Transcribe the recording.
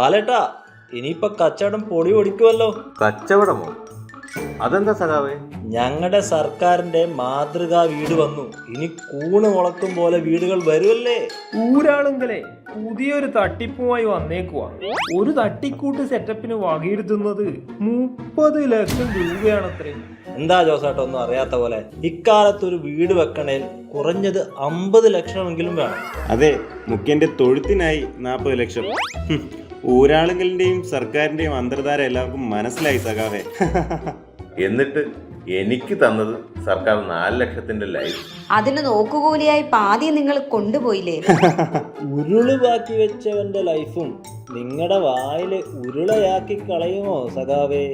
ബാലേട്ടാ, ഇനിയിപ്പൊ കച്ചവടം പൊടി പൊടിക്കുമല്ലോ. കച്ചവടമോ? അതെന്താ സഖാവേ? ഞങ്ങളുടെ സർക്കാരിന്റെ മാതൃകാ വീട് വന്നു. ഇനി കൂണ് മുളക്കും പോലെ വീടുകൾ വരുമല്ലേ. ഊരാളുങ്കലെ പുതിയൊരു തട്ടിപ്പുമായി വന്നേക്കുവാ. ഒരു തട്ടിക്കൂട്ട് സെറ്റപ്പിന് വകയിരുത്തുന്നത് 30 ലക്ഷം രൂപയാണത്രേ. എന്താ ജോസേട്ടാ ഒന്നും അറിയാത്ത പോലെ? ഇക്കാലത്ത് ഒരു വീട് വെക്കണേൽ കുറഞ്ഞത് 50 ലക്ഷമെങ്കിലും വേണം. അതെ, മുഖ്യന്റെ തൊഴുത്തിനായി 40 ലക്ഷം. ഊരാളുകളുടെയും സർക്കാരിന്റെയും അന്തർധാര എല്ലാവർക്കും മനസ്സിലായി സഖാവേ. എന്നിട്ട് എനിക്ക് തന്നത് സർക്കാർ 4 ലക്ഷത്തിന്റെ ലൈഫ്. അതിന് നോക്കുകൂലിയായി പാതി നിങ്ങൾ കൊണ്ടുപോയില്ലേ? ഉരുള് ബാക്കി വെച്ചവന്റെ ലൈഫും നിങ്ങളുടെ വായില് ഉരുളയാക്കി കളയുമോ സഖാവേ?